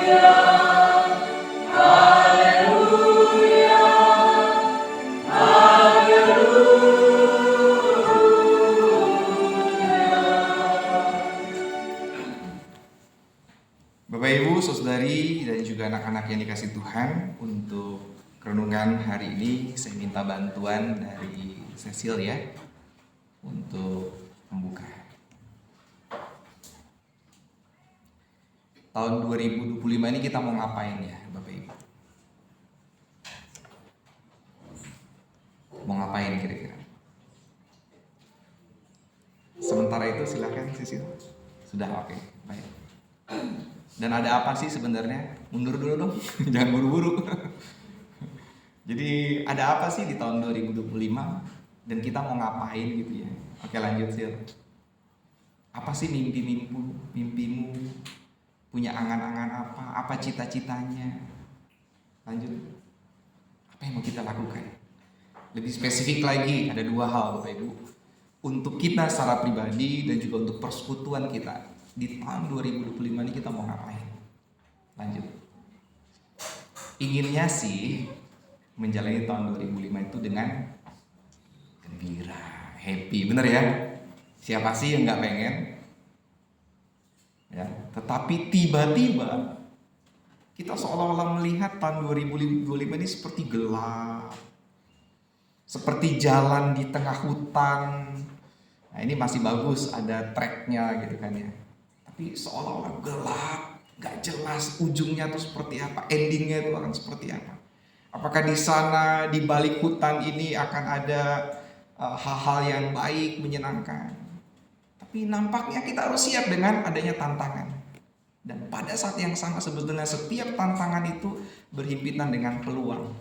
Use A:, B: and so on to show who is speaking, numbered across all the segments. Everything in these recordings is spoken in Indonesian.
A: Bapak Ibu, saudari dan juga anak-anak yang dikasih Tuhan, untuk renungan hari ini saya minta bantuan dari Cecil ya untuk membuka. Tahun 2025 ini kita mau ngapain ya Bapak Ibu? Mau ngapain kira-kira? Sementara itu silakan Cecil. Sudah oke, baik. Dan ada apa sih sebenarnya? Mundur dulu dong, jangan buru-buru. Jadi ada apa sih di tahun 2025 dan kita mau ngapain gitu ya? Oke, lanjut Sil. Apa sih mimpimu? Punya angan-angan apa? Apa cita-citanya? Lanjut. Apa yang mau kita lakukan? Lebih spesifik lagi, ada dua hal Bapak Ibu. Untuk kita secara pribadi dan juga untuk persekutuan kita di tahun 2025 ini kita mau ngapain? Lanjut. Inginnya sih menjalani tahun 2005 itu dengan gembira, happy, bener ya? Siapa sih yang nggak pengen? Ya, tetapi tiba-tiba kita seolah-olah melihat tahun 2025 ini seperti gelap, seperti jalan di tengah hutan. Nah ini masih bagus ada tracknya gitu kan ya. Tapi seolah-olah gelap, gak jelas ujungnya tuh seperti apa, endingnya itu akan seperti apa. Apakah di sana, di balik hutan ini akan ada hal-hal yang baik, menyenangkan. Tapi nampaknya kita harus siap dengan adanya tantangan. Dan pada saat yang sama sebetulnya setiap tantangan itu berhimpitan dengan peluang.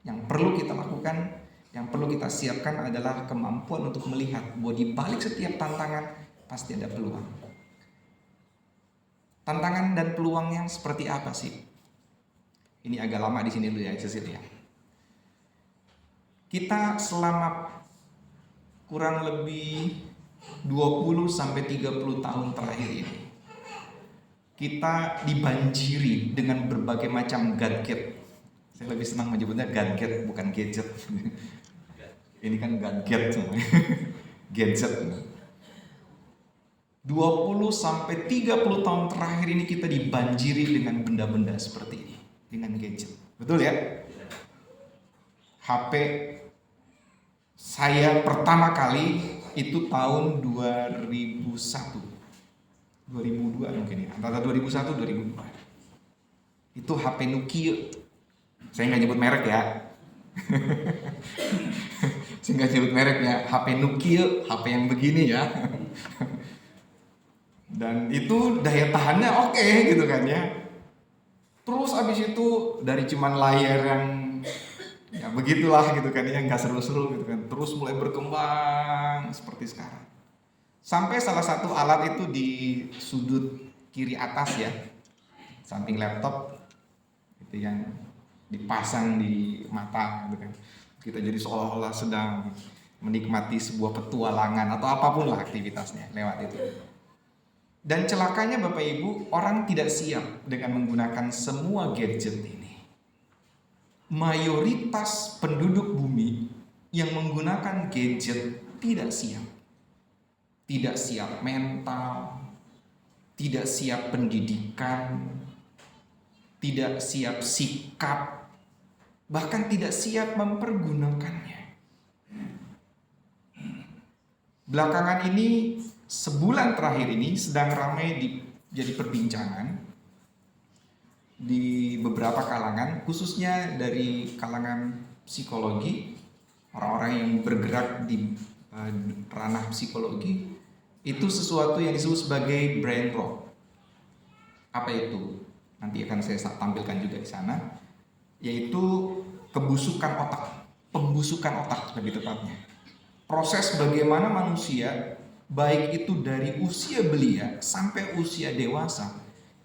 A: Yang perlu kita lakukan, yang perlu kita siapkan adalah kemampuan untuk melihat bahwa di balik setiap tantangan pasti ada peluang. Tantangan dan peluang yang seperti apa sih? Ini agak lama di sini dulu ya, Cecil ya. Kita selama kurang lebih 20 sampai 30 tahun terakhir ini kita dibanjiri dengan berbagai macam gadget. Saya lebih senang menyebutnya gadget bukan gadget. Ini kan gadget semuanya. Gadget. 20 sampai 30 tahun terakhir ini kita dibanjiri dengan benda-benda seperti ini, dengan gadget. Betul ya? HP saya pertama kali itu tahun 2001. 2002 mungkin ya, antara 2001 2002. Itu HP Nokia. Saya nggak nyebut merek ya. Saya nggak nyebut merek ya. HP Nokia, HP yang begini ya. Dan itu daya tahannya oke gitu kan ya. Terus abis itu dari cuman layar yang ya begitulah gitu kan ya, nggak seru-seru gitu kan. Terus mulai berkembang seperti sekarang. Sampai salah satu alat itu di sudut kiri atas ya, samping laptop itu yang dipasang di mata gitu kan. Kita jadi seolah-olah sedang menikmati sebuah petualangan atau apapun lah aktivitasnya lewat itu. Dan celakanya Bapak Ibu, orang tidak siap dengan menggunakan semua gadget ini. Mayoritas penduduk bumi yang menggunakan gadget tidak siap. Tidak siap mental, tidak siap pendidikan, tidak siap sikap, bahkan tidak siap mempergunakannya. Belakangan ini, sebulan terakhir ini sedang ramai jadi perbincangan di beberapa kalangan, khususnya dari kalangan psikologi, orang-orang yang bergerak di ranah psikologi, itu sesuatu yang disebut sebagai brain rot. Apa itu? Nanti akan saya tampilkan juga di sana, yaitu kebusukan otak, pembusukan otak lebih tepatnya. Proses bagaimana manusia, baik itu dari usia belia sampai usia dewasa,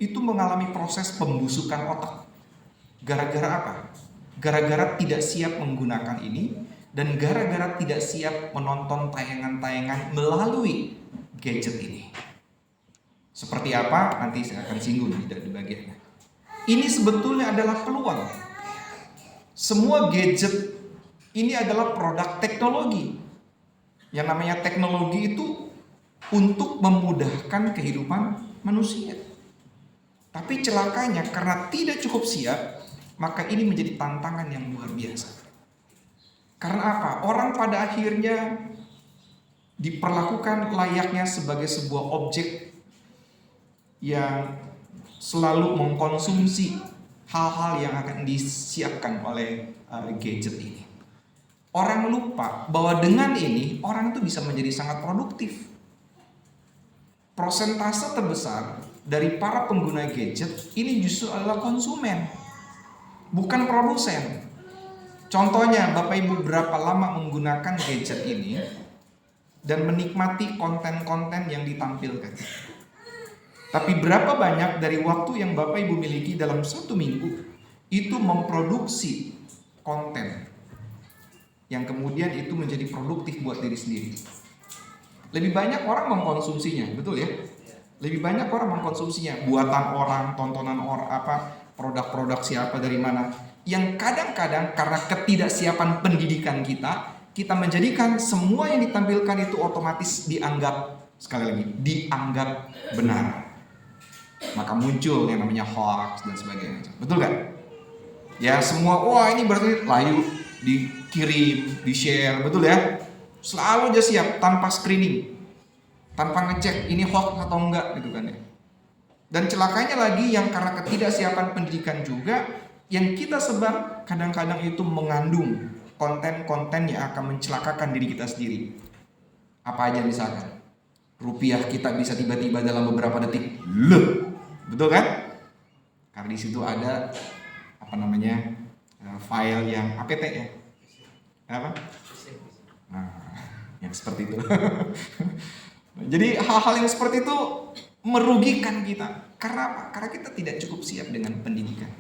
A: itu mengalami proses pembusukan otak. Gara-gara apa? Gara-gara tidak siap menggunakan ini, dan gara-gara tidak siap menonton tayangan-tayangan melalui gadget ini. Seperti apa? Nanti saya akan singgung di bagiannya. Ini sebetulnya adalah peluang. Semua gadget ini adalah produk teknologi. Yang namanya teknologi itu untuk memudahkan kehidupan manusia. Tapi celakanya karena tidak cukup siap, maka ini menjadi tantangan yang luar biasa. Karena apa? Orang pada akhirnya diperlakukan layaknya sebagai sebuah objek yang selalu mengkonsumsi hal-hal yang akan disiapkan oleh gadget ini. Orang lupa bahwa dengan ini orang itu bisa menjadi sangat produktif. Persentase terbesar dari para pengguna gadget ini justru adalah konsumen, bukan produsen. Contohnya, Bapak Ibu berapa lama menggunakan gadget ini dan menikmati konten-konten yang ditampilkan. Tapi berapa banyak dari waktu yang Bapak Ibu miliki dalam satu minggu itu memproduksi konten yang kemudian itu menjadi produktif buat diri sendiri. Lebih banyak orang mengkonsumsinya, betul ya? Lebih banyak orang mengkonsumsinya, buatan orang, tontonan orang, produk-produk siapa dari mana. Yang kadang-kadang karena ketidaksiapan pendidikan kita menjadikan semua yang ditampilkan itu otomatis dianggap, sekali lagi, dianggap benar. Maka muncul yang namanya hoax dan sebagainya. Betul kan? Ya semua, wah ini berarti layu, dikirim, di-share, betul ya? Selalu aja siap tanpa screening, tanpa ngecek ini hoax atau enggak gitu kan ya. Dan celakanya lagi yang karena ketidaksiapan pendidikan juga, yang kita sebar kadang-kadang itu mengandung konten-konten yang akan mencelakakan diri kita sendiri. Apa aja misalkan, rupiah kita bisa tiba-tiba dalam beberapa detik, betul kan? Karena di situ ada file yang APT ya, apa? Nah, yang seperti itu. Jadi hal-hal yang seperti itu merugikan kita. Karena apa? Karena kita tidak cukup siap dengan pendidikan.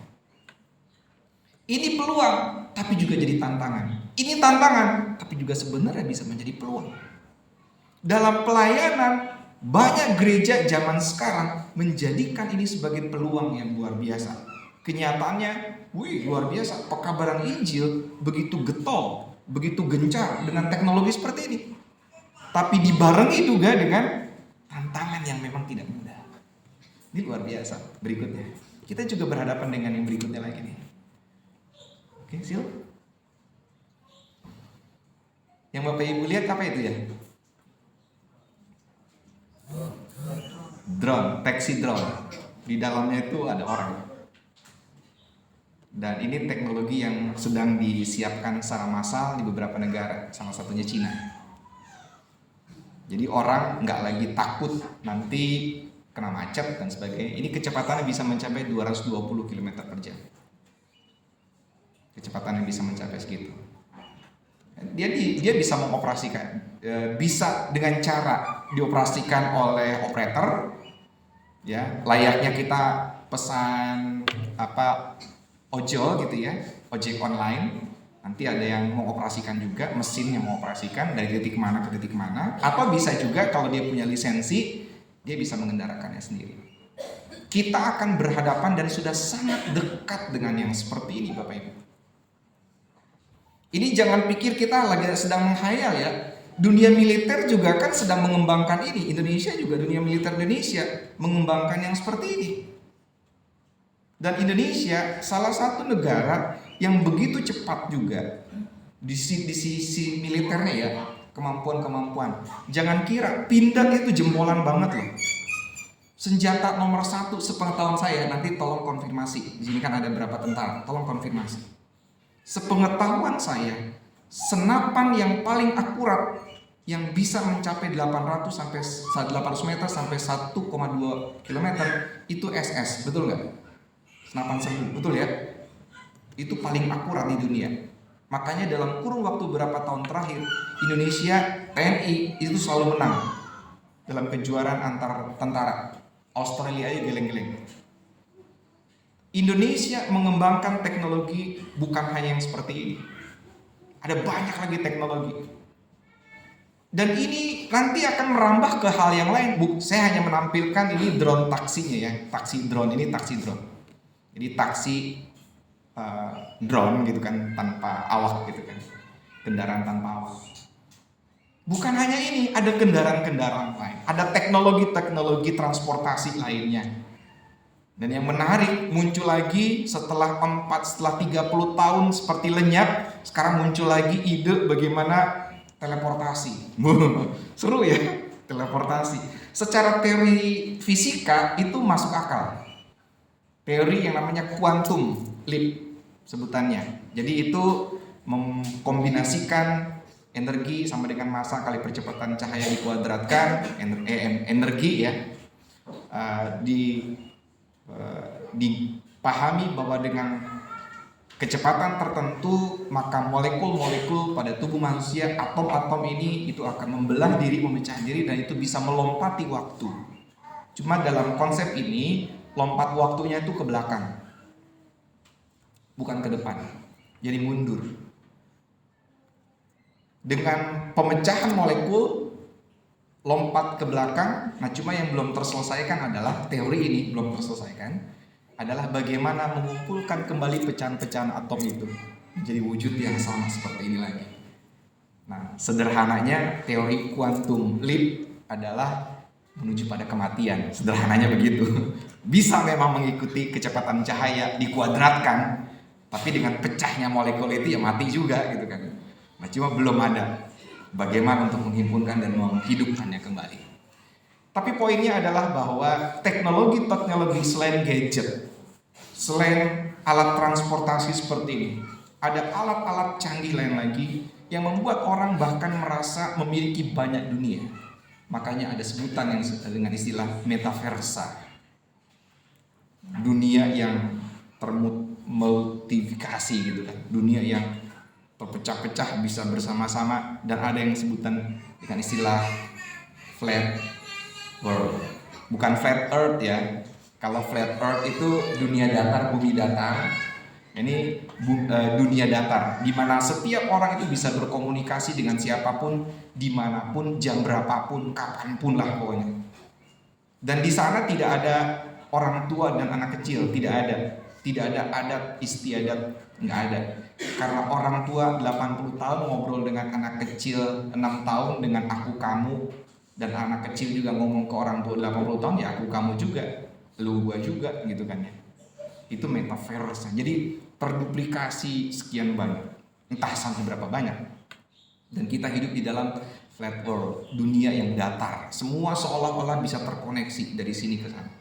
A: Ini peluang, tapi juga jadi tantangan. Ini tantangan, tapi juga sebenarnya bisa menjadi peluang. Dalam pelayanan, banyak gereja zaman sekarang menjadikan ini sebagai peluang yang luar biasa. Kenyataannya, luar biasa. Pekabaran Injil begitu getol, begitu gencar dengan teknologi seperti ini. Tapi dibarengi juga dengan tantangan yang memang tidak mudah. Ini luar biasa. Berikutnya, kita juga berhadapan dengan yang berikutnya lagi nih. Oke, Sil. Yang Bapak Ibu lihat apa itu ya? Drone, taxi drone. Di dalamnya itu ada orang. Dan ini teknologi yang sedang disiapkan secara massal di beberapa negara, salah satunya Cina. Jadi orang nggak lagi takut nanti kena macet dan sebagainya. Ini kecepatannya bisa mencapai 220 km per jam. Kecepatannya bisa mencapai segitu. Dia bisa mengoperasikan, bisa dengan cara dioperasikan oleh operator, ya layaknya kita pesan ojol gitu ya, ojek online. Nanti ada yang mengoperasikan juga, mesin yang mengoperasikan dari titik mana ke titik mana. Atau bisa juga kalau dia punya lisensi, dia bisa mengendarakannya sendiri. Kita akan berhadapan dan sudah sangat dekat dengan yang seperti ini, Bapak Ibu. Ini jangan pikir kita lagi sedang menghayal ya. Dunia militer juga kan sedang mengembangkan ini. Indonesia juga, dunia militer Indonesia mengembangkan yang seperti ini. Dan Indonesia salah satu negara yang begitu cepat juga di sisi militernya ya, kemampuan. Jangan kira pindad itu jempolan banget loh. Senjata nomor 1 sepengetahuan saya, nanti tolong konfirmasi. Di sini kan ada berapa tentara, tolong konfirmasi. Sepengetahuan saya, senapan yang paling akurat yang bisa mencapai 800 meter sampai 1,2 km itu SS, betul nggak? Senapan serbu, betul ya? Itu paling akurat di dunia. Makanya dalam kurun waktu beberapa tahun terakhir, Indonesia, TNI itu selalu menang dalam kejuaraan antar tentara. Australia aja geleng-geleng. Indonesia mengembangkan teknologi bukan hanya yang seperti ini. Ada banyak lagi teknologi. Dan ini nanti akan merambah ke hal yang lain. Saya hanya menampilkan ini drone taksinya ya, taksi drone. Jadi taksi drone gitu kan, tanpa awak gitu kan, kendaraan tanpa awak. Bukan hanya ini, ada kendaraan-kendaraan lain, ada teknologi-teknologi transportasi lainnya. Dan yang menarik, muncul lagi setelah 30 tahun seperti lenyap, sekarang muncul lagi ide bagaimana teleportasi. Seru ya, teleportasi. Secara teori fisika itu masuk akal. Teori yang namanya quantum leap sebutannya. Jadi itu mengkombinasikan energi sama dengan massa kali percepatan cahaya dikuadratkan, energi ya, dipahami bahwa dengan kecepatan tertentu maka molekul-molekul pada tubuh manusia, atom-atom ini itu akan membelah diri, memecah diri, dan itu bisa melompati waktu. Cuma dalam konsep ini lompat waktunya itu ke belakang, bukan ke depan, jadi mundur. Dengan pemecahan molekul lompat ke belakang. Nah, cuma yang belum terselesaikan adalah teori ini belum terselesaikan adalah bagaimana mengumpulkan kembali pecahan-pecahan atom itu menjadi wujud yang sama seperti ini lagi. Nah, sederhananya teori quantum leap adalah menuju pada kematian. Sederhananya begitu. Bisa memang mengikuti kecepatan cahaya dikuadratkan, tapi dengan pecahnya molekul itu ya mati juga gitu kan. Nah, cuma belum ada bagaimana untuk menghimpunkan dan menghidupkannya kembali. Tapi poinnya adalah bahwa teknologi-teknologi selain gadget, selain alat transportasi seperti ini, ada alat-alat canggih lain lagi yang membuat orang bahkan merasa memiliki banyak dunia. Makanya ada sebutan yang dengan istilah metaversa. Dunia yang termultifikasi gitu kan. Dunia yang terpecah-pecah bisa bersama-sama, dan ada yang sebutan dengan istilah flat world. Bukan flat earth ya. Kalau flat earth itu dunia datar, bumi datar. Ini dunia datar, di mana setiap orang itu bisa berkomunikasi dengan siapapun, dimanapun, jam berapapun, kapanpun lah pokoknya. Dan di sana tidak ada orang tua dan anak kecil, tidak ada adat istiadat, nggak ada. Karena orang tua 80 tahun ngobrol dengan anak kecil 6 tahun dengan aku kamu, dan anak kecil juga ngomong ke orang tua 80 tahun ya aku kamu juga, lu gua juga gitu kan ya. Itu metaverse. Jadi terduplikasi sekian banyak, entah sampai berapa banyak. Dan kita hidup di dalam flat world, dunia yang datar. Semua seolah-olah bisa terkoneksi dari sini ke sana.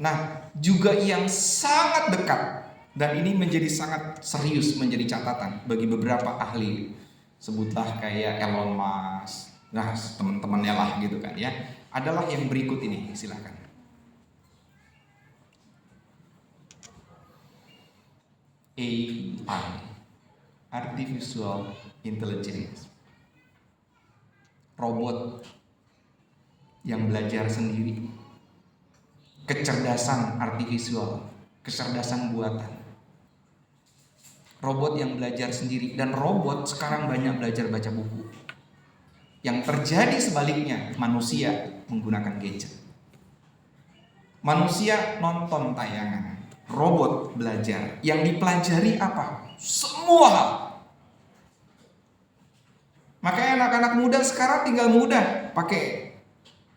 A: Nah, juga yang sangat dekat, dan ini menjadi sangat serius menjadi catatan bagi beberapa ahli, sebutlah kayak Elon Musk, nah teman-temannya lah gitu kan ya, adalah yang berikut ini, silakan. AI, Artificial Intelligence, robot yang belajar sendiri, kecerdasan artifisial, kecerdasan buatan, robot yang belajar sendiri. Dan robot sekarang banyak belajar baca buku. Yang terjadi sebaliknya, manusia menggunakan gadget. Manusia nonton tayangan, robot belajar. Yang dipelajari apa? Semua hal. Makanya anak-anak muda sekarang tinggal mudah pakai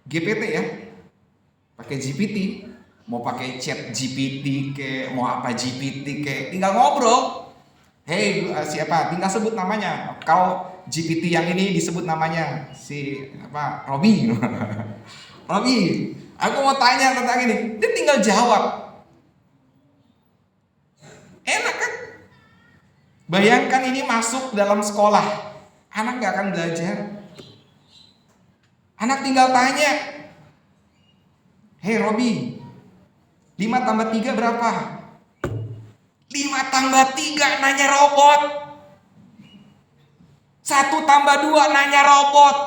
A: GPT ya, pakai GPT, mau pakai chat GPT ke, mau apa GPT ke, tinggal ngobrol. Hey, siapa? Tinggal sebut namanya. Kalau GPT yang ini disebut namanya si apa? Robi. Robi, aku mau tanya tentang ini. Dia tinggal jawab. Enak kan? Bayangkan ini masuk dalam sekolah, anak gak akan belajar. Anak tinggal tanya, hey Robi, 5 tambah 3 berapa? 5 tambah 3 nanya robot. 1 tambah 2 nanya robot.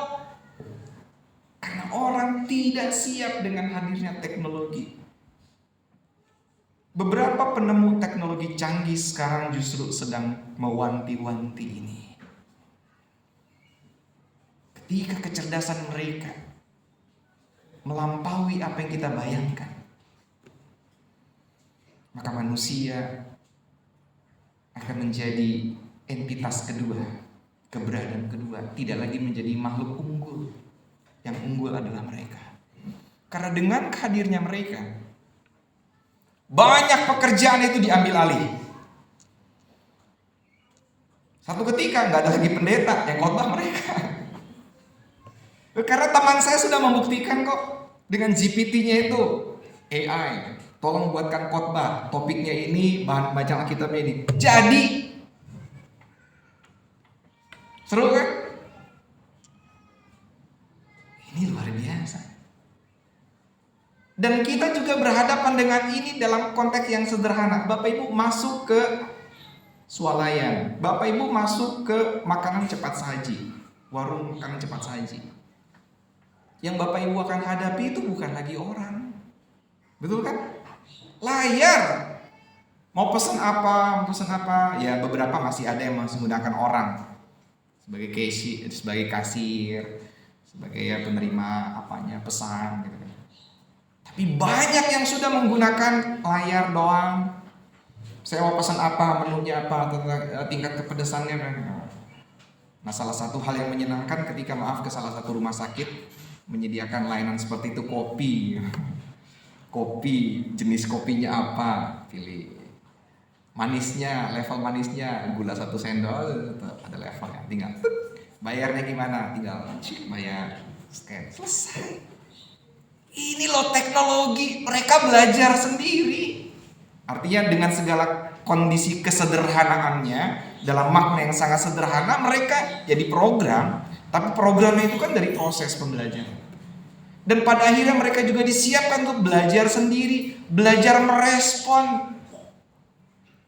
A: Karena orang tidak siap dengan hadirnya teknologi. Beberapa penemu teknologi canggih sekarang justru sedang mewanti-wanti ini. Ketika kecerdasan mereka melampaui apa yang kita bayangkan, maka manusia akan menjadi entitas kedua, keberadaan kedua, tidak lagi menjadi makhluk unggul. Yang unggul adalah mereka. Karena dengan hadirnya mereka, banyak pekerjaan itu diambil alih. Satu ketika nggak ada lagi pendeta, yang khotbah mereka. Karena teman saya sudah membuktikan kok dengan GPT-nya itu, AI, tolong buatkan khotbah, topiknya ini, bahan bacaan Alkitabnya ini. Jadi, seru kan? Ini luar biasa. Dan kita juga berhadapan dengan ini dalam konteks yang sederhana. Bapak Ibu masuk ke swalayan, Bapak Ibu masuk ke makanan cepat saji, warung makanan cepat saji. Yang Bapak Ibu akan hadapi itu bukan lagi orang. Betul kan? Layar. Mau pesan apa, ya beberapa masih ada yang masih menggunakan orang sebagai kasir, sebagai ya penerima apanya, pesan gitu kan. Tapi banyak yang sudah menggunakan layar doang. Saya mau pesan apa, menunya apa, tingkat kepedesannya. Nah, salah satu hal yang menyenangkan ketika ke salah satu rumah sakit menyediakan layanan seperti itu, kopi. Kopi, jenis kopinya apa, pilih. Manisnya, level manisnya, gula 1 sendok, ada levelnya, tinggal bayarnya gimana, tinggal bayar, scan, selesai. Ini loh teknologi, mereka belajar sendiri. Artinya dengan segala kondisi kesederhanaannya, dalam makna yang sangat sederhana, mereka jadi program. Tapi programnya itu kan dari proses pembelajaran. Dan pada akhirnya mereka juga disiapkan untuk belajar sendiri, belajar merespon,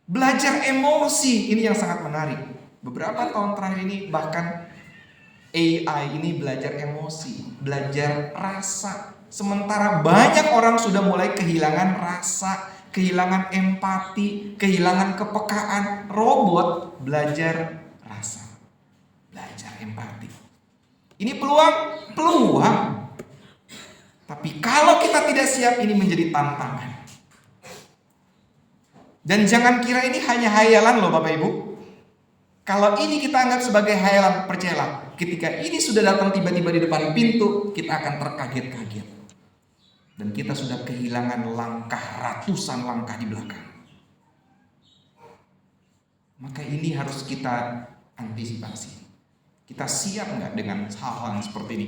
A: belajar emosi. Ini yang sangat menarik. Beberapa tahun terakhir ini bahkan AI ini belajar emosi, belajar rasa. Sementara banyak orang sudah mulai kehilangan rasa, kehilangan empati, kehilangan kepekaan. Robot belajar rasa, belajar empati. Ini peluang. Tapi kalau kita tidak siap, ini menjadi tantangan. Dan jangan kira ini hanya hayalan loh Bapak Ibu. Kalau ini kita anggap sebagai hayalan, percayalah, ketika ini sudah datang tiba-tiba di depan pintu, kita akan terkaget-kaget. Dan kita sudah kehilangan ratusan langkah di belakang. Maka ini harus kita antisipasi. Kita siap nggak dengan hal-hal seperti ini?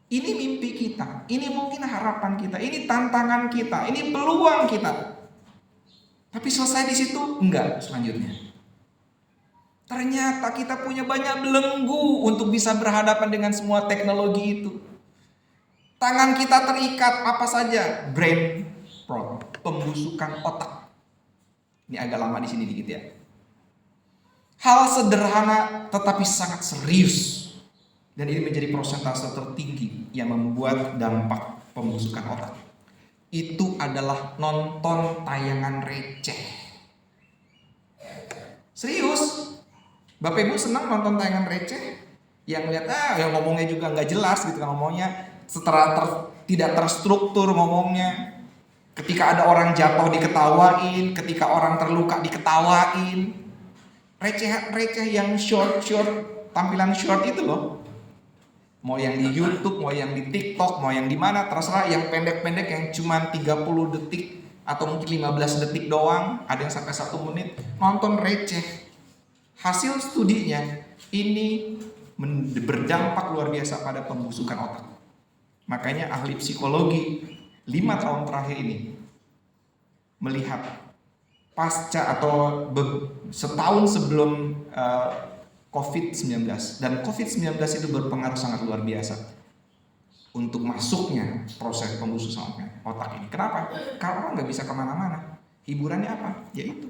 A: Ini mimpi kita, ini mungkin harapan kita, ini tantangan kita, ini peluang kita. Tapi selesai di situ? Enggak, selanjutnya. Ternyata kita punya banyak belenggu untuk bisa berhadapan dengan semua teknologi itu. Tangan kita terikat apa saja? Brain rot, pembusukan otak. Ini agak lama di sini dikit ya. Hal sederhana tetapi sangat serius. Dan ini menjadi persentase tertinggi yang membuat dampak pembusukan otak. Itu adalah nonton tayangan receh. Serius? Bapak Ibu senang nonton tayangan receh? Yang lihat, yang ngomongnya juga nggak jelas gitu kan ngomongnya. Tidak terstruktur ngomongnya. Ketika ada orang jatuh diketawain, ketika orang terluka diketawain. Receh yang short, tampilan short itu loh. Mau yang di YouTube, mau yang di TikTok, mau yang di mana, terserah. Yang pendek-pendek yang cuma 30 detik atau mungkin 15 detik doang, ada yang sampai 1 menit, nonton receh. Hasil studinya ini berdampak luar biasa pada pembusukan otak. Makanya ahli psikologi 5 tahun terakhir ini melihat pasca atau setahun sebelum COVID-19, dan COVID-19 itu berpengaruh sangat luar biasa untuk masuknya proses pembusukan otak ini. Kenapa? Karena orang nggak bisa kemana-mana. Hiburannya apa? Yaitu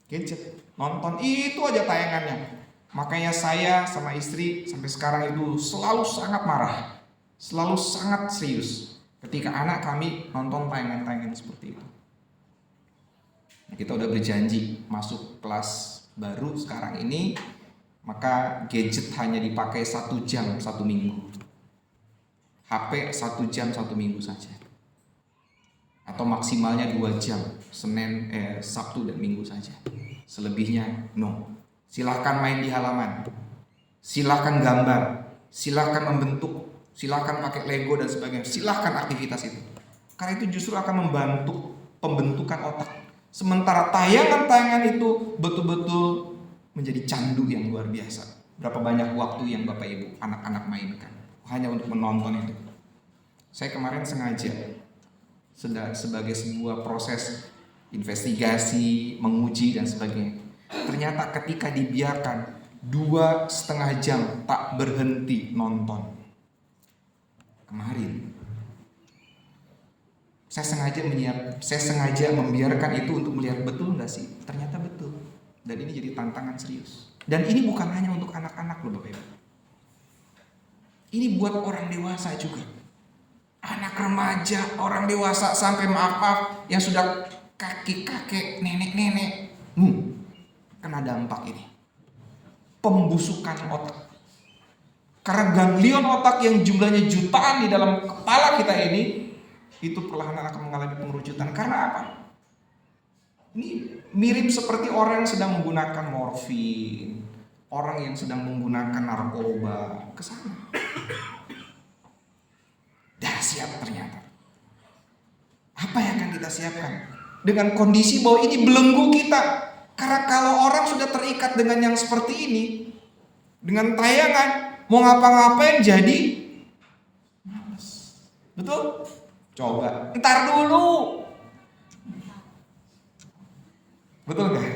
A: gadget, nonton itu aja tayangannya. Makanya saya sama istri sampai sekarang itu selalu sangat marah, selalu sangat serius ketika anak kami nonton tayangan-tayangan seperti itu. Kita udah berjanji masuk kelas baru sekarang ini, maka gadget hanya dipakai 1 jam 1 minggu. HP 1 jam 1 minggu saja. Atau maksimalnya 2 jam, Sabtu dan Minggu saja. Selebihnya no. Silahkan main di halaman, silahkan gambar, silahkan membentuk, silahkan pakai Lego dan sebagainya. Silahkan aktivitas itu, karena itu justru akan membantu pembentukan otak. Sementara tayangan-tayangan itu betul-betul menjadi candu yang luar biasa. Berapa banyak waktu yang Bapak Ibu anak-anak mainkan hanya untuk menonton itu. Saya kemarin sengaja sebagai sebuah proses investigasi, menguji dan sebagainya. Ternyata ketika dibiarkan 2,5 jam tak berhenti nonton. Kemarin saya sengaja membiarkan itu untuk melihat betul nggak sih? Ternyata betul. Dan ini jadi tantangan serius. Dan ini bukan hanya untuk anak-anak loh Bapak Ibu. Ini buat orang dewasa juga. Anak remaja, orang dewasa, sampai maaf yang sudah kakek-kakek, nenek-nenek, kena dampak ini. Pembusukan otak. Karena ganglion otak yang jumlahnya jutaan di dalam kepala kita ini, itu perlahan akan mengalami pengerucutan. Karena apa? Ini mirip seperti orang yang sedang menggunakan morfin, orang yang sedang menggunakan narkoba, kesana. Dahsyat ternyata. Apa yang akan kita siapkan? Dengan kondisi bahwa ini belenggu kita. Karena kalau orang sudah terikat dengan yang seperti ini, dengan tayangan, mau ngapa-ngapain jadi males. Betul? Coba, ntar dulu. Betul gak?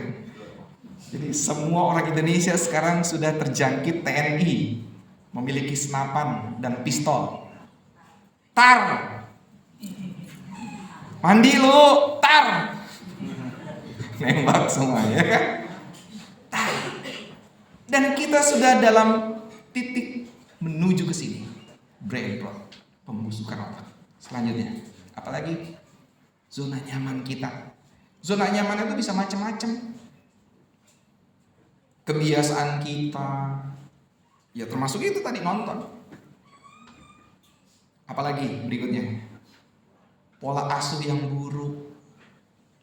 A: Jadi semua orang Indonesia sekarang sudah terjangkit TNI, memiliki senapan dan pistol. Tar, mandi lu, tar, nembak semuanya kan? Tar. Dan kita sudah dalam titik menuju ke sini, brain rot, pembusukan otak. Selanjutnya, apalagi zona nyaman kita. Zona nyaman itu bisa macam-macam. Kebiasaan kita, ya termasuk itu tadi nonton. Apalagi berikutnya, pola asuh yang buruk.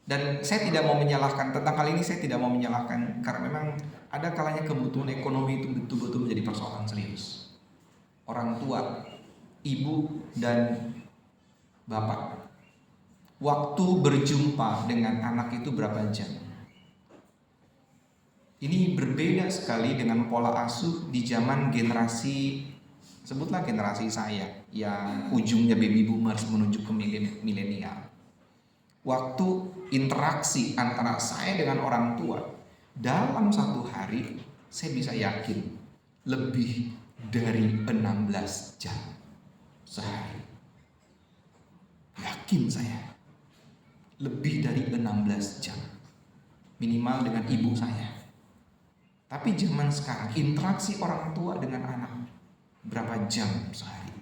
A: Dan saya tidak mau menyalahkan, tentang hal ini saya tidak mau menyalahkan, karena memang ada kalanya kebutuhan ekonomi itu betul-betul menjadi persoalan serius. Orang tua, ibu dan bapak, waktu berjumpa dengan anak itu berapa jam? Ini berbeda sekali dengan pola asuh di zaman generasi, sebutlah generasi saya, yang ujungnya baby boomers menuju ke milenial. Waktu interaksi antara saya dengan orang tua dalam satu hari, saya bisa yakin lebih dari 16 jam sehari. Yakin saya lebih dari 16 jam minimal dengan ibu saya. Tapi zaman sekarang interaksi orang tua dengan anak berapa jam sehari?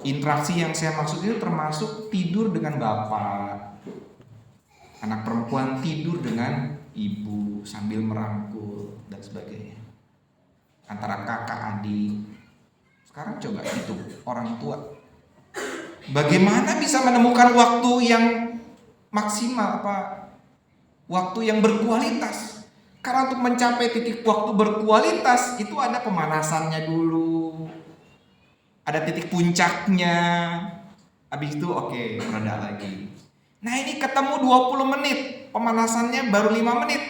A: Interaksi yang saya maksud itu termasuk tidur dengan bapak, anak perempuan tidur dengan ibu sambil merangkul dan sebagainya, antara kakak adik. Sekarang coba itu orang tua, bagaimana bisa menemukan waktu yang maksimal, waktu yang berkualitas? Karena untuk mencapai titik waktu berkualitas itu ada pemanasannya dulu, ada titik puncaknya, habis itu oke, mereda lagi. Nah ini ketemu 20 menit, pemanasannya baru 5 menit,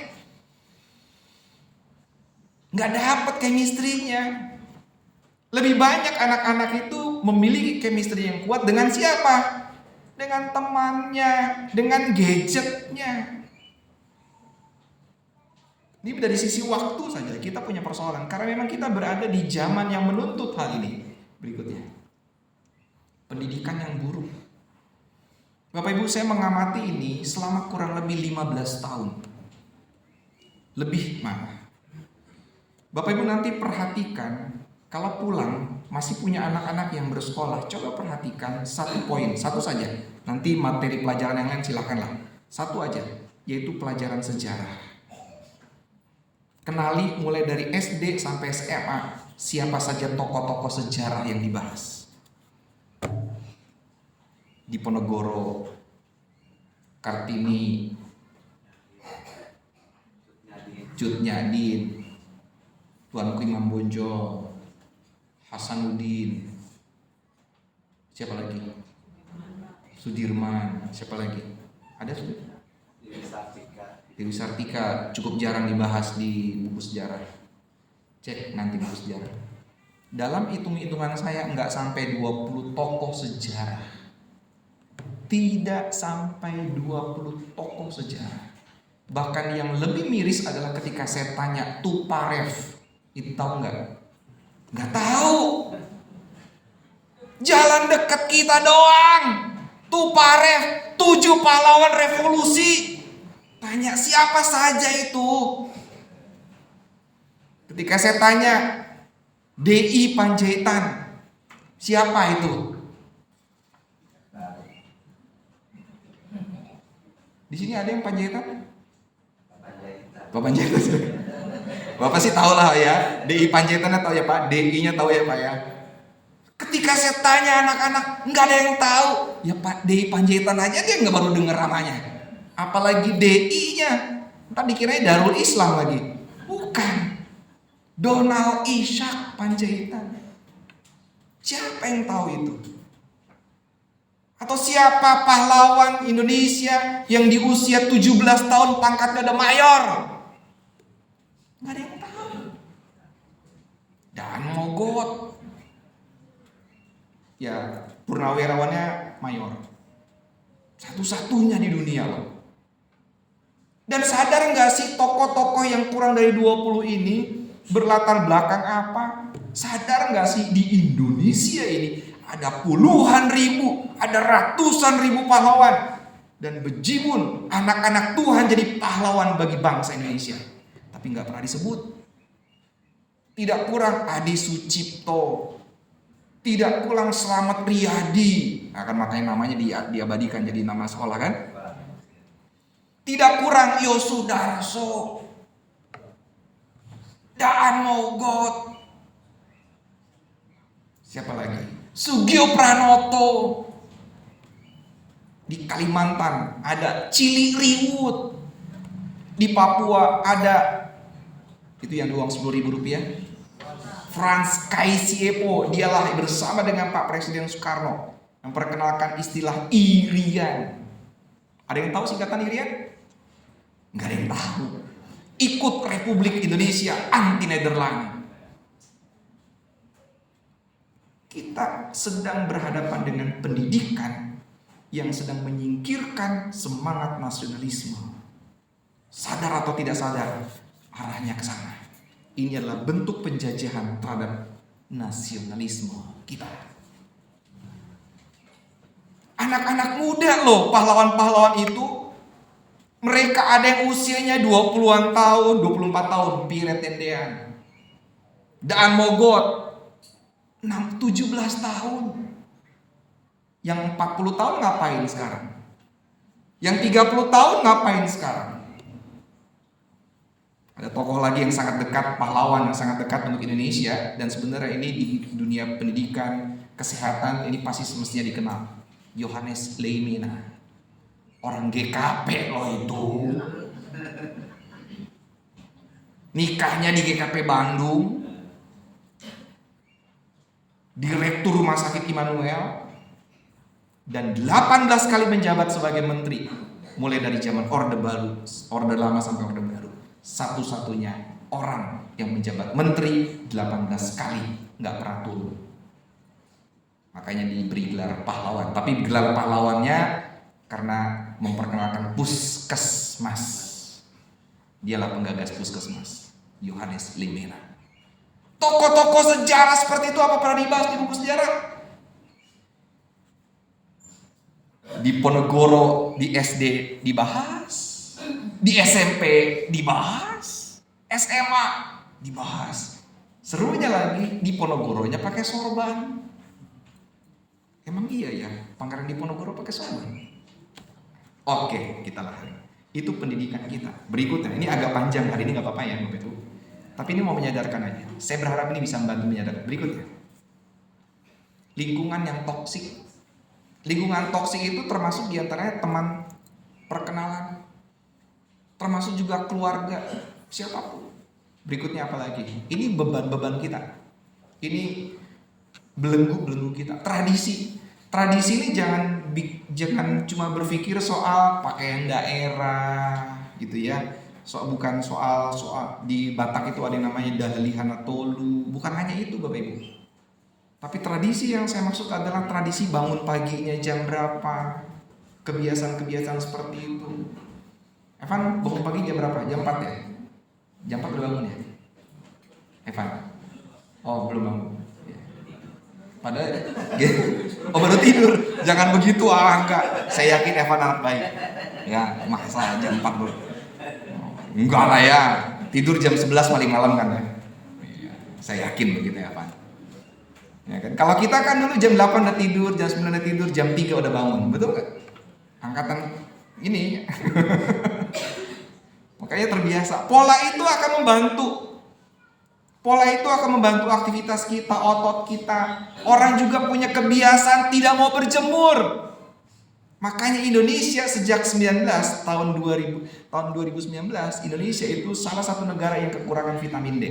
A: nggak dapet chemistry-nya. Lebih banyak anak-anak itu memiliki chemistry yang kuat dengan siapa? Dengan temannya, dengan gadgetnya. Ini dari sisi waktu saja kita punya persoalan, karena memang kita berada di zaman yang menuntut hal ini. Berikutnya, pendidikan yang buruk. Bapak Ibu, saya mengamati ini selama kurang lebih 15 tahun. Lebih mana? Bapak Ibu nanti perhatikan, kalau pulang masih punya anak-anak yang bersekolah, coba perhatikan satu poin, satu saja. Nanti materi pelajaran yang lain silakanlah. Satu aja, yaitu pelajaran sejarah. Kenali mulai dari SD sampai SMA siapa saja tokoh-tokoh sejarah yang dibahas. Diponegoro, Kartini, Cut Nyadin, Tuanku Imam Bonjol, Hasanuddin, siapa lagi? Sudirman, siapa lagi? Ada sudah? Dewi Sartika, cukup jarang dibahas di buku sejarah. Cek nanti buku sejarah. Dalam hitung-hitungan saya nggak sampai 20 tokoh sejarah. Tidak sampai 20 tokoh sejarah. Bahkan yang lebih miris adalah ketika saya tanya Tuparev, itu tahu nggak? Nggak tahu. Jalan dekat kita doang. Tuparev, 7 pahlawan revolusi. Tanya siapa saja itu. Ketika saya tanya DI Panjaitan, siapa itu? Di sini ada yang Panjaitan? Pak Panjaitan. Bapak sih tahu lah ya. DI Panjaitan tahu ya Pak, DI-nya tahu ya Pak ya. Ketika saya tanya anak-anak, nggak ada yang tahu. Ya Pak, DI Panjaitan aja dia nggak baru dengar namanya. Apalagi DI-nya. Ntar dikirain Darul Islam lagi. Bukan. Donald Ishak Panjaitan. Siapa yang tahu itu? Atau siapa pahlawan Indonesia yang di usia 17 tahun pangkatnya ada mayor? Nggak ada yang tahu. Dan Mogot. Ya, purnawirawannya mayor. Satu-satunya di dunia loh. Dan sadar nggak sih tokoh-tokoh yang kurang dari 20 ini berlatar belakang apa? Sadar nggak sih di Indonesia ini ada puluhan ribu, ada ratusan ribu pahlawan. Dan bejibun anak-anak Tuhan jadi pahlawan bagi bangsa Indonesia. Tapi nggak pernah disebut. Tidak kurang Adi Sucipto, tidak kurang Slamet Riyadi. Akan makanya namanya diabadikan jadi nama sekolah kan? Tidak kurang Yosudarso, Daan Mogot. Siapa lagi? Sugio Pranoto. Di Kalimantan ada Cili Riwut. Di Papua ada, itu yang uang 10.000 rupiah, Frans Kaisiepo. Dialah bersama dengan Pak Presiden Soekarno memperkenalkan istilah Irian. Ada yang tahu singkatan Irian? Nggak ada yang tahu. Ikut Republik Indonesia anti Nederland. Kita sedang berhadapan dengan pendidikan yang sedang menyingkirkan semangat nasionalisme. Sadar atau tidak sadar, arahnya ke sana. Ini adalah bentuk penjajahan terhadap nasionalisme kita. Anak-anak muda loh, pahlawan-pahlawan itu. Mereka ada yang usianya 20-an tahun, 24 tahun, Piret Tendean. Daan Mogot 17 tahun. Yang 40 tahun ngapain sekarang? Yang 30 tahun ngapain sekarang? Ada tokoh lagi yang sangat dekat, pahlawan yang sangat dekat untuk Indonesia. Dan sebenarnya ini di dunia pendidikan, kesehatan, ini pasti semestinya dikenal. Johannes Leimena. Orang GKP loh itu. Nikahnya di GKP Bandung. Direktur Rumah Sakit Immanuel. Dan 18 kali menjabat sebagai menteri. Mulai dari zaman Orde Baru, Orde Lama sampai Orde Baru. Satu-satunya orang yang menjabat menteri 18 kali. Nggak pernah turun. Makanya diberi gelar pahlawan. Tapi gelar pahlawannya karena memperkenalkan puskesmas. Dialah penggagas puskesmas, Johannes Leimena. Tokoh-tokoh sejarah seperti itu apa pernah dibahas di buku sejarah? Di Ponegoro, di SD dibahas, di SMP dibahas, SMA dibahas. Serunya lagi di Ponegoronya pakai sorban. Emang iya ya, Pangeran Diponegoro pakai sorban? Oke, kita lahir. Itu pendidikan kita. Berikutnya, ini agak panjang hari ini nggak apa-apa ya Bapak Ibu. Tapi ini mau menyadarkan aja. Saya berharap ini bisa membantu menyadarkan. Berikutnya, lingkungan yang toksik, Lingkungan toksik itu termasuk diantaranya teman perkenalan, termasuk juga keluarga, siapapun. Berikutnya apa lagi? Ini beban-beban kita. Ini belenggu-belenggu kita. Tradisi. Tradisi ini jangan cuma berpikir soal pakaian daerah gitu ya. Bukan soal di Batak itu ada yang namanya Dahlihan Tolu. Bukan hanya itu Bapak Ibu. Tapi tradisi yang saya maksud adalah tradisi bangun paginya jam berapa, kebiasaan-kebiasaan seperti itu. Evan bangun pagi jam berapa? Jam 4 ya? Jam 4 udah bangun ya? Evan? Oh belum bangun. Padahal oh baru tidur. Jangan begitu enggak. Saya yakin Evan anak baik. Ya masa jam 4 bro. Enggak lah ya. Tidur jam 11 paling malam kan ya. Saya yakin begitu ya Evan. Ya kan? Kalau kita kan dulu jam 8 udah tidur, jam 9 udah tidur, jam 3 udah bangun. Betul gak? Angkatan ini. Makanya terbiasa. Pola itu akan membantu. Pola itu akan membantu aktivitas kita, otot kita. Orang juga punya kebiasaan tidak mau berjemur. Makanya Indonesia sejak tahun 2019 Indonesia itu salah satu negara yang kekurangan vitamin D.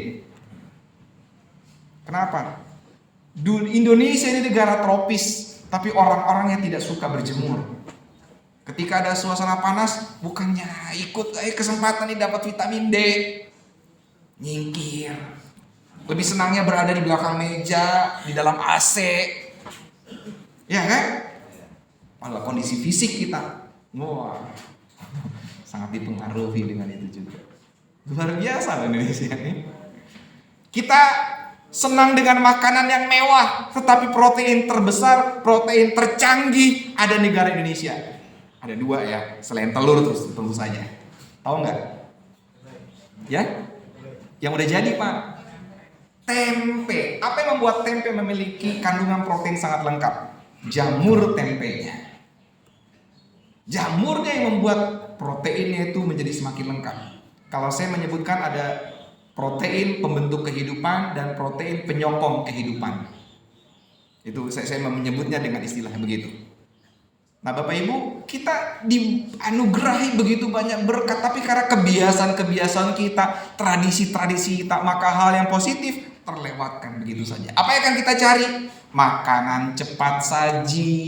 A: Kenapa? Indonesia ini negara tropis, tapi orang-orangnya tidak suka berjemur. Ketika ada suasana panas, bukannya ikut kesempatan ini dapat vitamin D, nyingkir. Lebih senangnya berada di belakang meja, di dalam AC, ya kan? Pada kondisi fisik kita, wah, sangat dipengaruhi dengan itu juga. Luar biasa Indonesia ini. Kita senang dengan makanan yang mewah, tetapi protein terbesar, protein tercanggih ada negara Indonesia. Ada 2 ya, selain telur terus tentu saja. Tahu nggak? Ya? Yang udah jadi Pak. Tempe. Apa yang membuat tempe memiliki kandungan protein sangat lengkap? Jamur tempenya. Jamurnya yang membuat proteinnya itu menjadi semakin lengkap. Kalau saya menyebutkan ada protein pembentuk kehidupan dan protein penyokong kehidupan. Itu saya menyebutnya dengan istilah begitu. Nah Bapak Ibu, kita dianugerahi begitu banyak berkat, tapi karena kebiasaan-kebiasaan kita, tradisi-tradisi kita, maka hal yang positif terlewatkan begitu saja. Apa yang akan kita cari? Makanan cepat saji,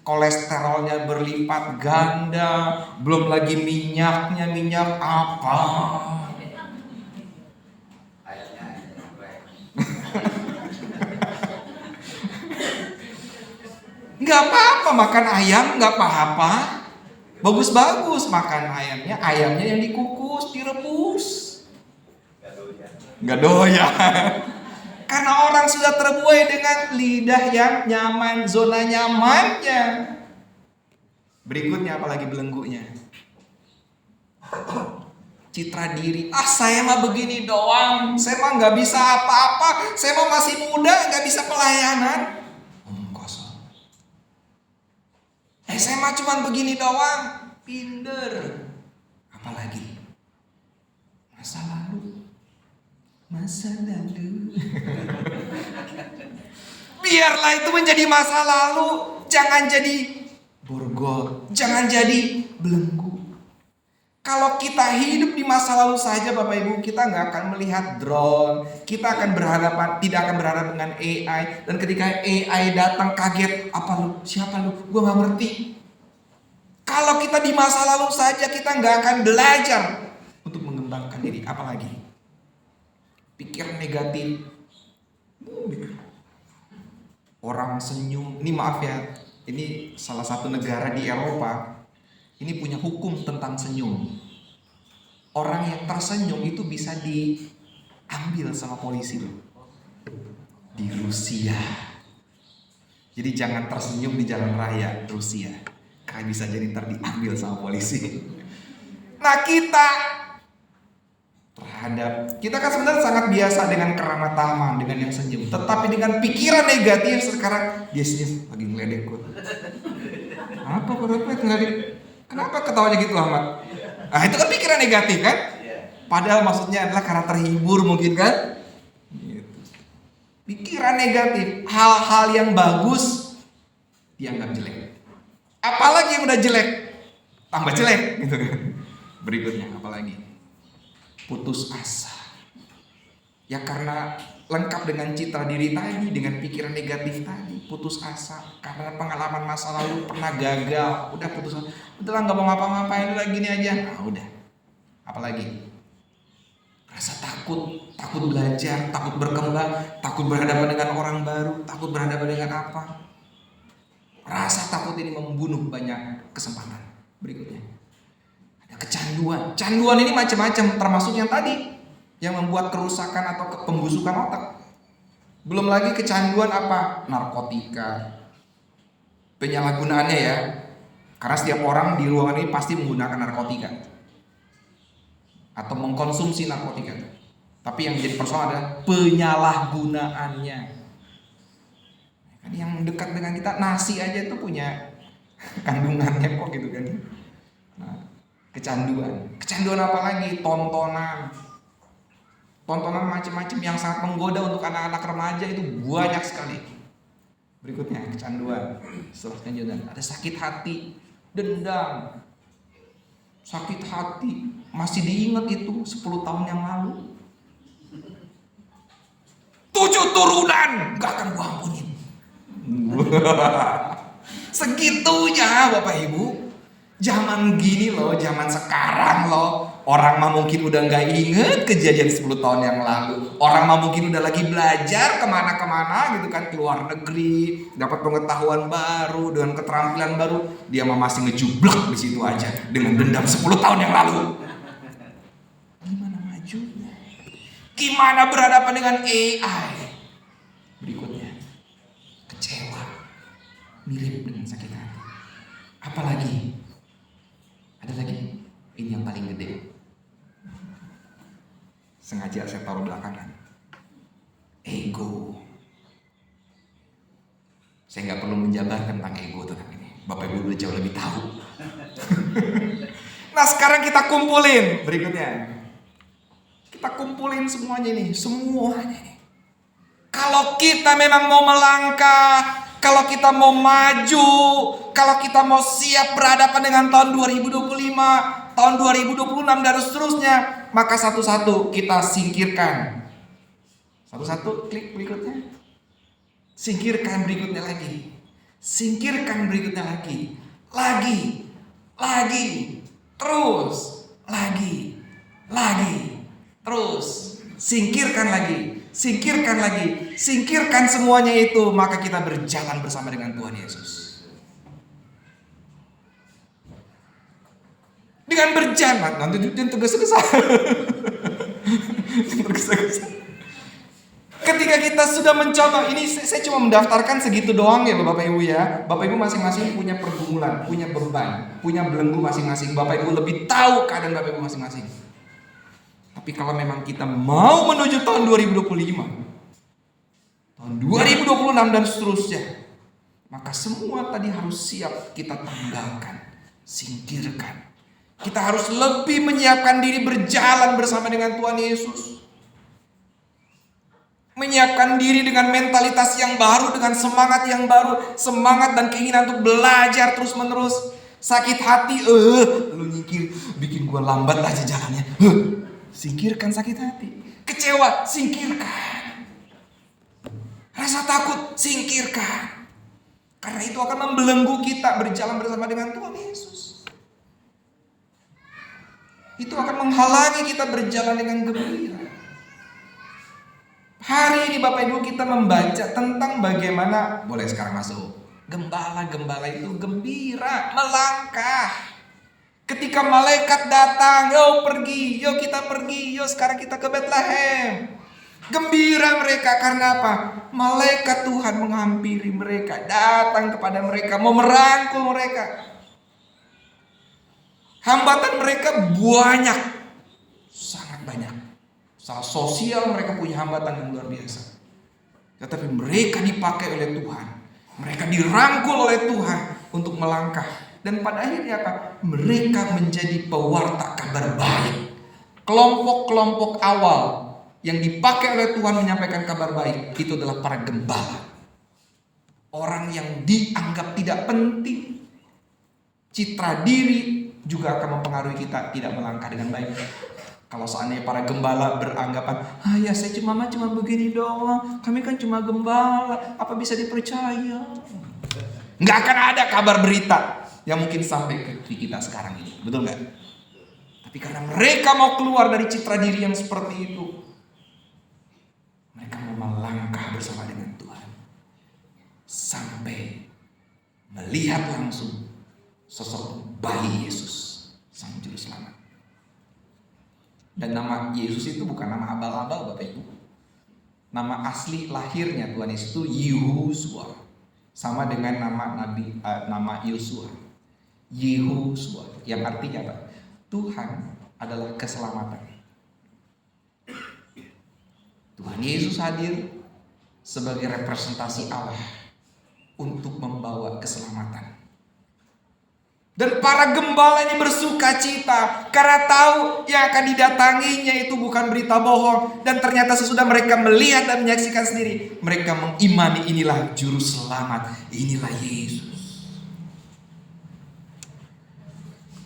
A: kolesterolnya berlipat ganda, belum lagi minyaknya minyak apa? Nggak apa-apa makan ayam, nggak apa-apa. Bagus-bagus makan ayamnya yang dikukus, direbus. Nggak doyan. Karena orang sudah terbuai dengan lidah yang nyaman, zona nyamannya. Berikutnya apalagi belenggunya. Citra diri. Saya mah begini doang. Saya mah nggak bisa apa-apa. Saya mah masih muda, nggak bisa pelayanan. Kosong. Saya mah cuma begini doang. Pinder. Apalagi masa lalu. Biarlah itu menjadi masa lalu. Jangan jadi borgol, jangan jadi belenggu. Kalau kita hidup di masa lalu saja Bapak Ibu, kita nggak akan melihat drone. Kita akan tidak akan berhadapan dengan AI. Dan ketika AI datang kaget, apa lu? Siapa lu? Gue nggak ngerti. Kalau kita di masa lalu saja, kita nggak akan belajar untuk mengembangkan diri. Apalagi pikiran negatif. Orang senyum. Ini maaf ya, ini salah satu negara di Eropa. Ini punya hukum tentang senyum. Orang yang tersenyum itu bisa diambil sama polisi loh. Di Rusia. Jadi jangan tersenyum di jalan raya Rusia. Karena bisa jadi ntar diambil sama polisi. Nah kita kan sebenarnya sangat biasa dengan keramah tamah, dengan yang senyum. Tetapi dengan pikiran negatif sekarang dia senyum lagi ngeledek gue. Apa ngeledek? Kenapa ketawanya gitu Ahmad? Nah itu kan pikiran negatif kan? Padahal maksudnya adalah karena terhibur mungkin kan? Gitu. Pikiran negatif, hal-hal yang bagus dianggap jelek. Apalagi yang udah jelek, tambah jelek gitu kan. Berikutnya apalagi? Putus asa. Ya karena lengkap dengan citra diri tadi, dengan pikiran negatif tadi, putus asa karena pengalaman masa lalu pernah gagal, udah putus asa. Udahlah nggak mau ngapa-ngapain lagi gini aja. Nah, udah. Apalagi? Rasa takut, takut belajar, takut berkembang, takut berhadapan dengan orang baru, takut berhadapan dengan apa? Rasa takut ini membunuh banyak kesempatan. Berikutnya ada kecanduan. Canduan ini macam-macam, termasuk yang tadi yang membuat kerusakan atau pembusukan otak. Belum lagi kecanduan apa? Narkotika. Penyalahgunaannya ya. Karena setiap orang di ruangan ini pasti menggunakan narkotika atau mengkonsumsi narkotika. Tapi yang menjadi persoalan adalah penyalahgunaannya. Kan yang dekat dengan kita, nasi aja tuh punya kandungannya kok gitu kan. Nah, kecanduan apa lagi? Tontonan macam-macam yang sangat menggoda untuk anak-anak remaja itu banyak sekali. Berikutnya kecanduan. Setelah kecanduan ada sakit hati, dendam. Sakit hati masih diingat itu 10 tahun yang lalu. 7 turunan gak akan gua ampunin. Segitunya Bapak Ibu. Zaman gini loh, zaman sekarang loh. Orang mah mungkin udah gak inget kejadian 10 tahun yang lalu. Orang mah mungkin udah lagi belajar kemana-kemana gitu kan. Keluar negeri, dapat pengetahuan baru, dengan keterampilan baru. Dia mah masih ngejublak di situ aja dengan dendam 10 tahun yang lalu. Gimana majunya? Gimana berhadapan dengan AI? Berikutnya kecewa, mirip dengan sakit hati. Apalagi? Ada lagi, ini yang paling gede. Sengaja saya taruh belakangan. Ego. Saya nggak perlu menjabarkan tentang ego tentang ini. Bapak Ibu udah jauh lebih tahu. Nah sekarang kita kumpulin berikutnya. Kita kumpulin semuanya nih, semuanya nih. Kalau kita memang mau melangkah, kalau kita mau maju, kalau kita mau siap berhadapan dengan tahun 2025, tahun 2026 dan seterusnya, maka satu-satu kita singkirkan. Satu-satu klik berikutnya. Singkirkan berikutnya lagi. Singkirkan berikutnya lagi. Lagi. Terus. Lagi. Terus. Singkirkan lagi. Singkirkan semuanya itu, maka kita berjalan bersama dengan Tuhan Yesus. Dengan berjalan, nanti tergesa-gesa. Ketika kita sudah mencontoh, ini saya cuma mendaftarkan segitu doang ya Bapak Ibu ya. Bapak Ibu masing-masing punya pergumulan, punya beban, punya belenggu masing-masing. Bapak Ibu lebih tahu keadaan Bapak Ibu masing-masing. Tapi kalau memang kita mau menuju tahun 2025, tahun 2026 dan seterusnya, maka semua tadi harus siap kita tanggalkan, singkirkan. Kita harus lebih menyiapkan diri berjalan bersama dengan Tuhan Yesus. Menyiapkan diri dengan mentalitas yang baru, dengan semangat yang baru, semangat dan keinginan untuk belajar terus menerus. Sakit hati, lu nyingkir, bikin gua lambat aja jalannya. Singkirkan sakit hati. Kecewa, singkirkan. Rasa takut, singkirkan. Karena itu akan membelenggu kita berjalan bersama dengan Tuhan Yesus. Itu akan menghalangi kita berjalan dengan gembira. Hari ini Bapak Ibu kita membaca tentang bagaimana, boleh sekarang masuk. Gembala-gembala itu gembira, melangkah. Ketika malaikat datang, yo pergi, yo kita pergi, yo sekarang kita ke Bethlehem. Gembira mereka karena apa? Malaikat Tuhan menghampiri mereka, datang kepada mereka, mau merangkul mereka. Hambatan mereka banyak, sangat banyak. Secara sosial mereka punya hambatan yang luar biasa. Tetapi mereka dipakai oleh Tuhan. Mereka dirangkul oleh Tuhan untuk melangkah. Dan pada akhirnya apa? Mereka menjadi pewarta kabar baik. Kelompok-kelompok awal yang dipakai oleh Tuhan menyampaikan kabar baik itu adalah para gembala. Orang yang dianggap tidak penting. Citra diri juga akan mempengaruhi kita tidak melangkah dengan baik. Kalau seandainya para gembala beranggapan, ya saya cuma begini doang, kami kan cuma gembala, apa bisa dipercaya? Nggak akan ada kabar berita yang mungkin sampai ke kita sekarang ini, betul nggak? Tapi karena mereka mau keluar dari citra diri yang seperti itu, mereka mau melangkah bersama dengan Tuhan sampai melihat langsung sosok bayi Yesus, Sang Juru Selamat. Dan nama Yesus itu bukan nama abal-abal, Bapak Ibu. Nama asli lahirnya Tuhan Yesus itu Yehusua, sama dengan nama Yosua. Yehusua yang artinya apa? Tuhan adalah keselamatan. Tuhan Yesus hadir sebagai representasi Allah untuk membawa keselamatan. Dan para gembala ini bersuka cita karena tahu yang akan didatanginya itu bukan berita bohong. Dan ternyata sesudah mereka melihat dan menyaksikan sendiri, mereka mengimani inilah Juru Selamat, inilah Yesus.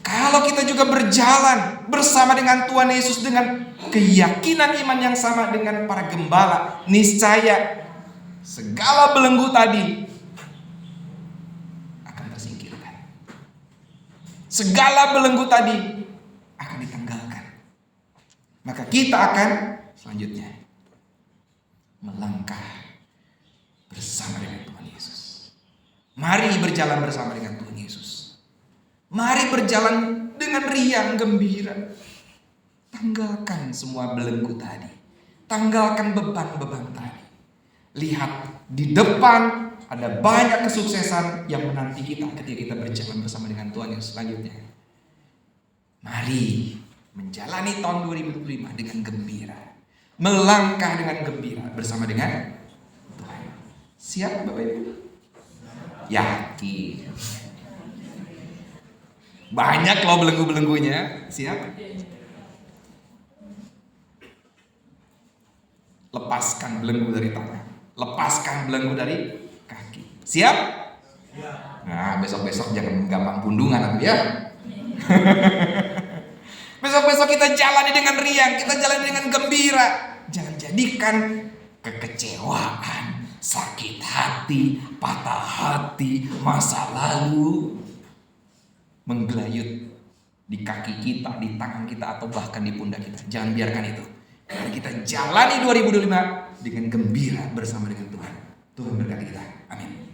A: Kalau kita juga berjalan bersama dengan Tuhan Yesus dengan keyakinan iman yang sama dengan para gembala, niscaya segala belenggu tadi akan tersingkirkan. Segala belenggu tadi akan ditanggalkan. Maka kita akan selanjutnya melangkah bersama dengan Tuhan Yesus. Mari berjalan bersama dengan Tuhan Yesus. Mari berjalan dengan riang gembira. Tanggalkan semua belenggu tadi. Tanggalkan beban-beban tadi. Lihat di depan ada banyak kesuksesan yang menanti kita ketika kita berjalan bersama dengan Tuhan Yesus selanjutnya. Mari menjalani tahun 2025 dengan gembira. Melangkah dengan gembira bersama dengan Tuhan. Siap Bapak Ibu? Yakin. Banyak loh belenggu-belenggunya. Siap? Lepaskan belenggu dari tangan. Lepaskan belenggu dari kaki. Siap? Nah, besok-besok jangan gampang pundungan ya. Besok-besok kita jalani dengan riang, kita jalani dengan gembira. Jangan jadikan kekecewaan, sakit hati, patah hati, masa lalu menggelayut di kaki kita, di tangan kita, atau bahkan di pundak kita. Jangan biarkan itu. Mari kita jalani 2025 dengan gembira bersama dengan Tuhan. Tuhan berkati kita. Amin.